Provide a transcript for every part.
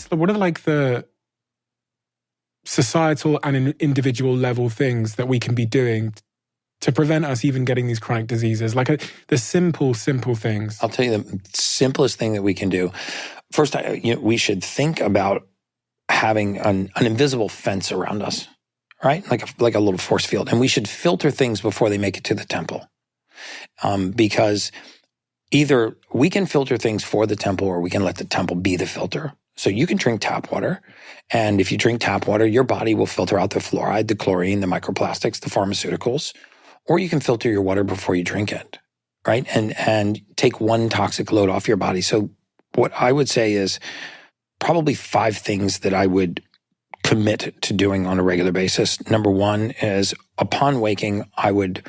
So what are like the societal and individual level things that we can be doing to prevent us even getting these chronic diseases? Like the simple things. I'll tell you the simplest thing that we can do. First, we should think about having an invisible fence around us, right? Like a little force field. And we should filter things before they make it to the temple. Because either we can filter things for the temple or we can let the temple be the filter. So you can drink tap water. And if you drink tap water, your body will filter out the fluoride, the chlorine, the microplastics, the pharmaceuticals. Or you can filter your water before you drink it, right? And take one toxic load off your body. So what I would say is probably 5 things that I would commit to doing on a regular basis. Number 1 is upon waking, I would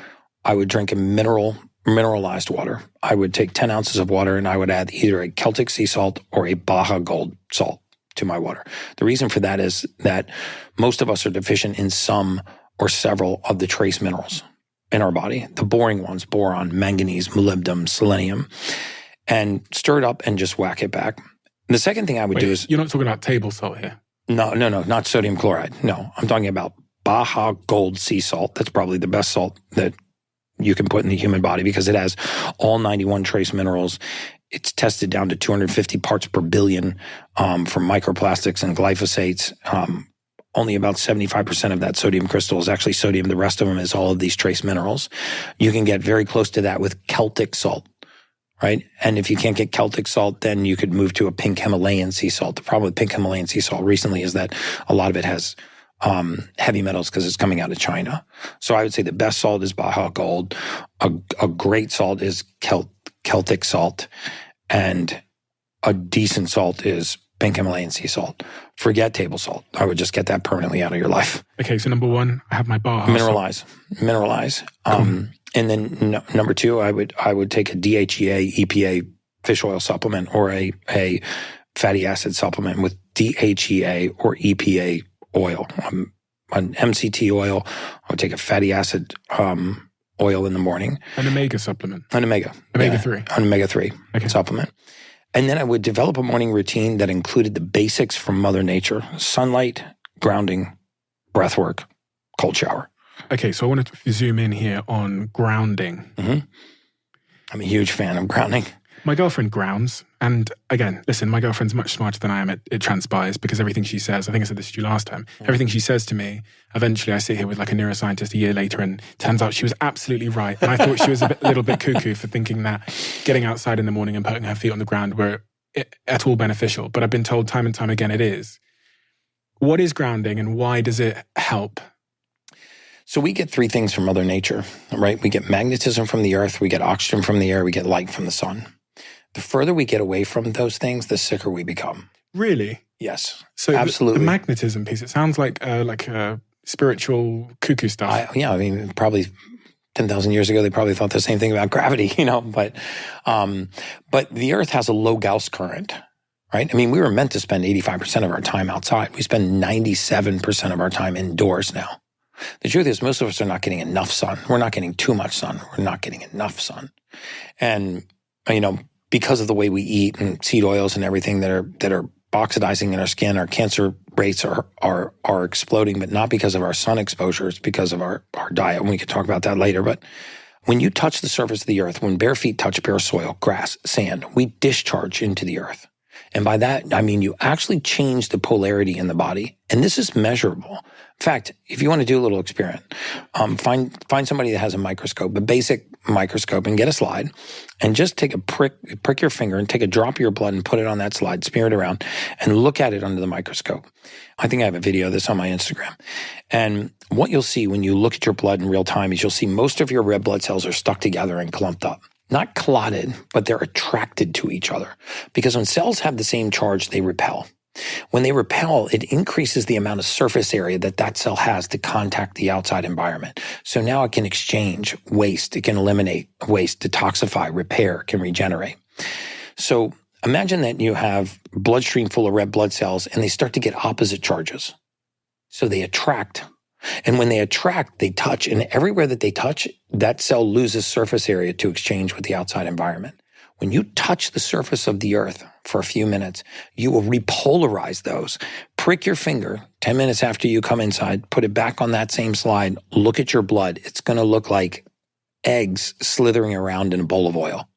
drink a mineralized water. I would take 10 ounces of water and I would add either a Celtic sea salt or a Baja Gold salt to my water. The reason for that is that most of us are deficient in some or several of the trace minerals in our body, the boring ones, boron, manganese, molybdenum, selenium, and stir it up and just whack it back. The second thing I would do is... You're not talking about table salt here? No, not sodium chloride. No, I'm talking about Baja Gold sea salt. That's probably the best salt that you can put in the human body because it has all 91 trace minerals. It's tested down to 250 parts per billion from microplastics and glyphosates. Only about 75% of that sodium crystal is actually sodium. The rest of them is all of these trace minerals. You can get very close to that with Celtic salt, right? And if you can't get Celtic salt, then you could move to a pink Himalayan sea salt. The problem with pink Himalayan sea salt recently is that a lot of it has heavy metals because it's coming out of China. So I would say the best salt is Baja Gold. A great salt is Celtic salt. And a decent salt is pink Himalayan sea salt. Forget table salt. I would just get that permanently out of your life. Okay, so number 1, I have my Baja. Mineralize. Cool. And then number 2, I would take a DHEA, EPA fish oil supplement or a fatty acid supplement with DHEA or EPA oil. An MCT oil. I would take a fatty acid oil in the morning. An omega supplement. An omega. Omega-3. An omega-3 supplement. And then I would develop a morning routine that included the basics from Mother Nature: sunlight, grounding, breath work, cold shower. Okay, so I want to zoom in here on grounding. Mm-hmm. I'm a huge fan of grounding. My girlfriend grounds. And again, listen, my girlfriend's much smarter than I am, it transpires, because everything she says, I think I said this to you last time, everything she says to me, eventually I sit here with like a neuroscientist a year later and turns out she was absolutely right. And I thought she was a little bit cuckoo for thinking that getting outside in the morning and putting her feet on the ground were at all beneficial. But I've been told time and time again it is. What is grounding and why does it help? So we get 3 things from Mother Nature, right? We get magnetism from the earth, we get oxygen from the air, we get light from the sun. The further we get away from those things, the sicker we become. Really? Yes, so absolutely. The magnetism piece, it sounds like spiritual cuckoo stuff. I mean, probably 10,000 years ago, they probably thought the same thing about gravity, but the earth has a low Gauss current, right? I mean, we were meant to spend 85% of our time outside. We spend 97% of our time indoors now. The truth is most of us are not getting enough sun. We're not getting too much sun. We're not getting enough sun. And, because of the way we eat and seed oils and everything that are oxidizing in our skin, our cancer rates are exploding, but not because of our sun exposure. It's because of our diet. And we can talk about that later. But when you touch the surface of the earth, when bare feet touch bare soil, grass, sand, we discharge into the earth. And by that, I mean you actually change the polarity in the body. And this is measurable. In fact, if you want to do a little experiment, find somebody that has a microscope, a basic microscope, and get a slide, and just take a prick your finger and take a drop of your blood and put it on that slide, smear it around, and look at it under the microscope. I think I have a video of this on my Instagram. And what you'll see when you look at your blood in real time is you'll see most of your red blood cells are stuck together and clumped up. Not clotted, but they're attracted to each other. Because when cells have the same charge, they repel. When they repel, it increases the amount of surface area that cell has to contact the outside environment. So now it can exchange waste, it can eliminate waste, detoxify, repair, can regenerate. So imagine that you have bloodstream full of red blood cells and they start to get opposite charges. So they attract. And when they attract, they touch. And everywhere that they touch, that cell loses surface area to exchange with the outside environment. When you touch the surface of the earth for a few minutes, you will repolarize those. Prick your finger 10 minutes after you come inside, put it back on that same slide, look at your blood. It's going to look like eggs slithering around in a bowl of oil.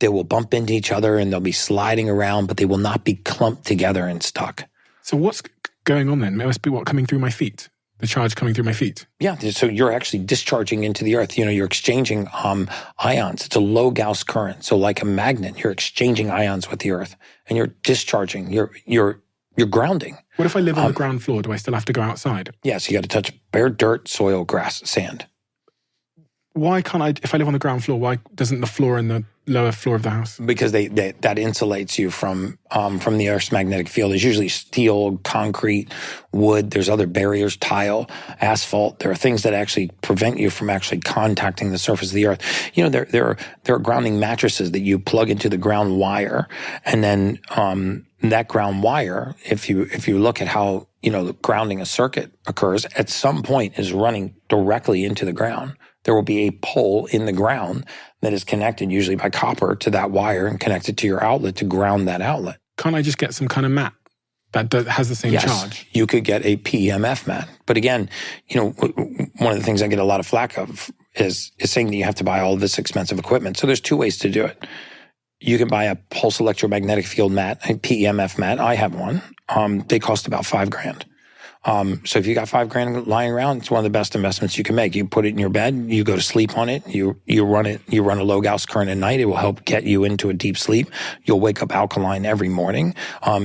They will bump into each other and they'll be sliding around, but they will not be clumped together and stuck. So what's going on then? It must be what coming through my feet? The charge coming through my feet? Yeah, so you're actually discharging into the earth. You're exchanging ions. It's a low Gauss current. So like a magnet, you're exchanging ions with the earth and you're discharging. You're grounding. What if I live on the ground floor? Do I still have to go outside? Yes, you got to touch bare dirt, soil, grass, sand. Why can't I, if I live on the ground floor, why doesn't the floor in the lower floor of the house? Because that insulates you from the Earth's magnetic field. There's usually steel, concrete, wood. There's other barriers, tile, asphalt. There are things that actually prevent you from actually contacting the surface of the Earth. There are grounding mattresses that you plug into the ground wire, and then that ground wire, if you look at how the grounding a circuit occurs, at some point is running directly into the ground. There will be a pole in the ground that is connected, usually by copper, to that wire and connected to your outlet to ground that outlet. Can't I just get some kind of mat that has the same charge? You could get a PEMF mat. But again, one of the things I get a lot of flack of is saying that you have to buy all of this expensive equipment. So there's two ways to do it. You can buy a pulse electromagnetic field mat, a PEMF mat. I have one. They cost about $5,000. So if you got $5,000 lying around, it's one of the best investments you can make. You put it in your bed, you go to sleep on it, you run a low Gauss current at night. It will help get you into a deep sleep. You'll wake up alkaline every morning.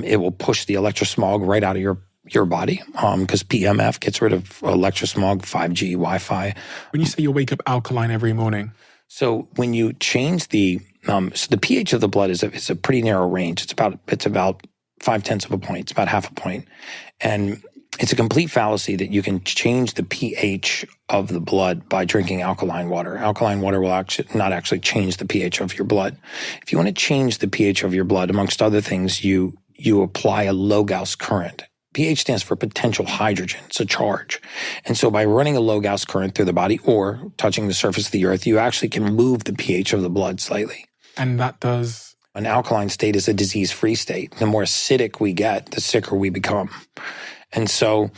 It will push the electrosmog right out of your body, because PEMF gets rid of electrosmog, 5G, Wi-Fi. When you say you'll wake up alkaline every morning. So when you change the pH of the blood is a pretty narrow range. It's about 0.5 of a point. It's about half a point. And it's a complete fallacy that you can change the pH of the blood by drinking alkaline water. Alkaline water will not actually change the pH of your blood. If you want to change the pH of your blood, amongst other things, you apply a low Gauss current. pH stands for potential hydrogen. It's a charge. And so by running a low Gauss current through the body or touching the surface of the earth, you actually can move the pH of the blood slightly. And that does? An alkaline state is a disease-free state. The more acidic we get, the sicker we become. And so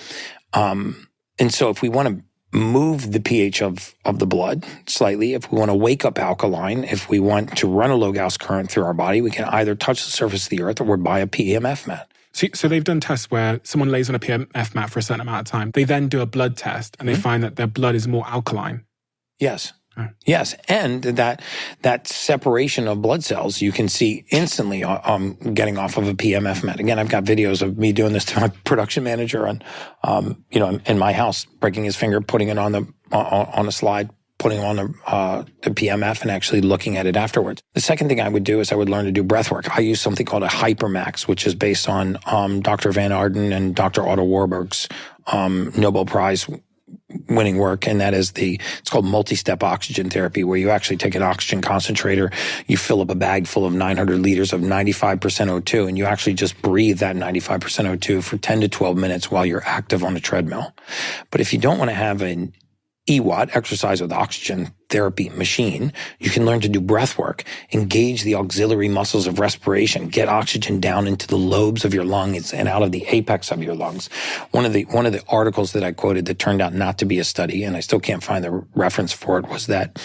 if we want to move the pH of the blood slightly, if we want to wake up alkaline, if we want to run a low Gauss current through our body, we can either touch the surface of the earth or buy a PEMF mat. So they've done tests where someone lays on a PEMF mat for a certain amount of time. They then do a blood test and they find that their blood is more alkaline. Yes. Yes, and that separation of blood cells you can see instantly getting off of a PEMF mat. Again, I've got videos of me doing this to my production manager in my house, breaking his finger, putting it on a slide, putting on the PEMF, and actually looking at it afterwards. The second thing I would do is I would learn to do breath work. I use something called a Hypermax, which is based on Dr. Van Arden and Dr. Otto Warburg's Nobel Prize winning work, and that is it's called multi-step oxygen therapy, where you actually take an oxygen concentrator, you fill up a bag full of 900 liters of 95% O2, and you actually just breathe that 95% O2 for 10 to 12 minutes while you're active on a treadmill. But if you don't want to have an EWAT, exercise with oxygen therapy machine, you can learn to do breath work, engage the auxiliary muscles of respiration, get oxygen down into the lobes of your lungs and out of the apex of your lungs. One of the articles that I quoted that turned out not to be a study, and I still can't find the reference for it, was that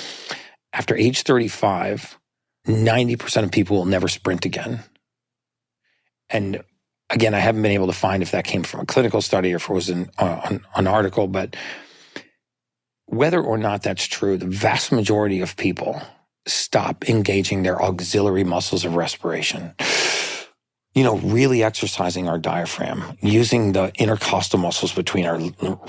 after age 35, 90% of people will never sprint again. And again, I haven't been able to find if that came from a clinical study or if it was an article, but whether or not that's true, the vast majority of people stop engaging their auxiliary muscles of respiration. Really exercising our diaphragm, using the intercostal muscles between our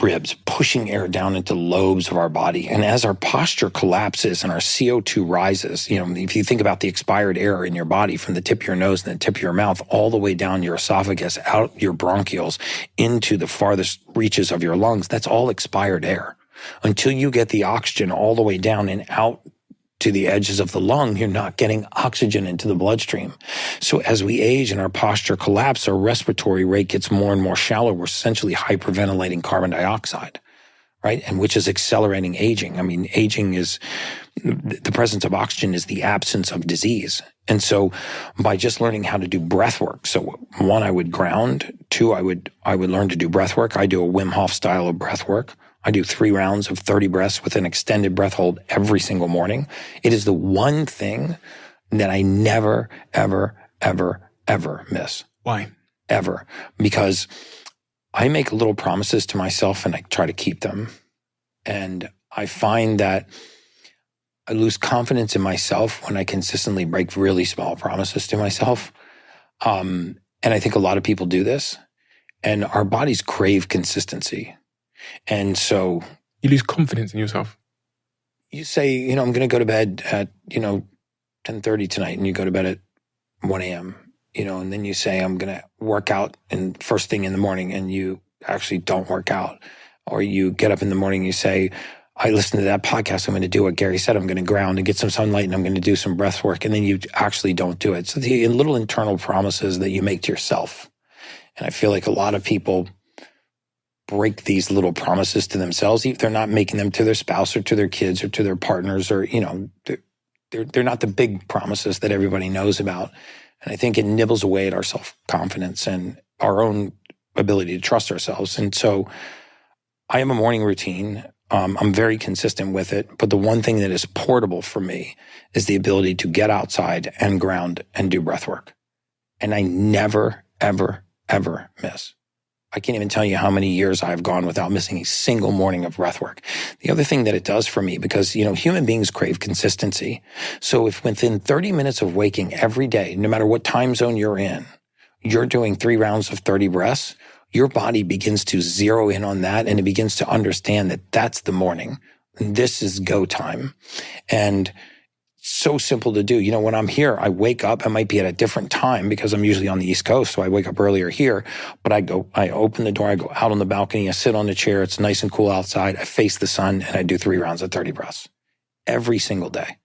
ribs, pushing air down into lobes of our body. And as our posture collapses and our CO2 rises, if you think about the expired air in your body from the tip of your nose and the tip of your mouth all the way down your esophagus, out your bronchioles, into the farthest reaches of your lungs, that's all expired air. Until you get the oxygen all the way down and out to the edges of the lung, you're not getting oxygen into the bloodstream. So as we age and our posture collapses, our respiratory rate gets more and more shallow. We're essentially hyperventilating carbon dioxide, right? And which is accelerating aging. I mean, aging is, the presence of oxygen is the absence of disease. And so by just learning how to do breath work, so one, I would ground. Two, I would learn to do breath work. I do a Wim Hof style of breath work. I do 3 rounds of 30 breaths with an extended breath hold every single morning. It is the one thing that I never, ever, ever, ever miss. Why? Ever. Because I make little promises to myself and I try to keep them. And I find that I lose confidence in myself when I consistently break really small promises to myself. And I think a lot of people do this. And our bodies crave consistency. And so you lose confidence in yourself. You say, I'm going to go to bed at, 10:30 tonight, and you go to bed at 1 a.m., and then you say, I'm going to work out and first thing in the morning, and you actually don't work out. Or you get up in the morning and you say, I listened to that podcast, I'm going to do what Gary said, I'm going to ground and get some sunlight, and I'm going to do some breath work, and then you actually don't do it. So the little internal promises that you make to yourself. And I feel like a lot of people break these little promises to themselves. If they're not making them to their spouse or to their kids or to their partners, or, they're not the big promises that everybody knows about. And I think it nibbles away at our self-confidence and our own ability to trust ourselves. And so I have a morning routine. I'm very consistent with it. But the one thing that is portable for me is the ability to get outside and ground and do breath work. And I never, ever, ever miss. I can't even tell you how many years I've gone without missing a single morning of breath work. The other thing that it does for me, because, human beings crave consistency. So if within 30 minutes of waking every day, no matter what time zone you're in, you're doing 3 rounds of 30 breaths, your body begins to zero in on that, and it begins to understand that that's the morning. This is go time. And so simple to do. When I'm here, I wake up, I might be at a different time because I'm usually on the East Coast, so I wake up earlier here, but I open the door, I go out on the balcony, I sit on the chair, it's nice and cool outside, I face the sun, and I do 3 rounds of 30 breaths every single day.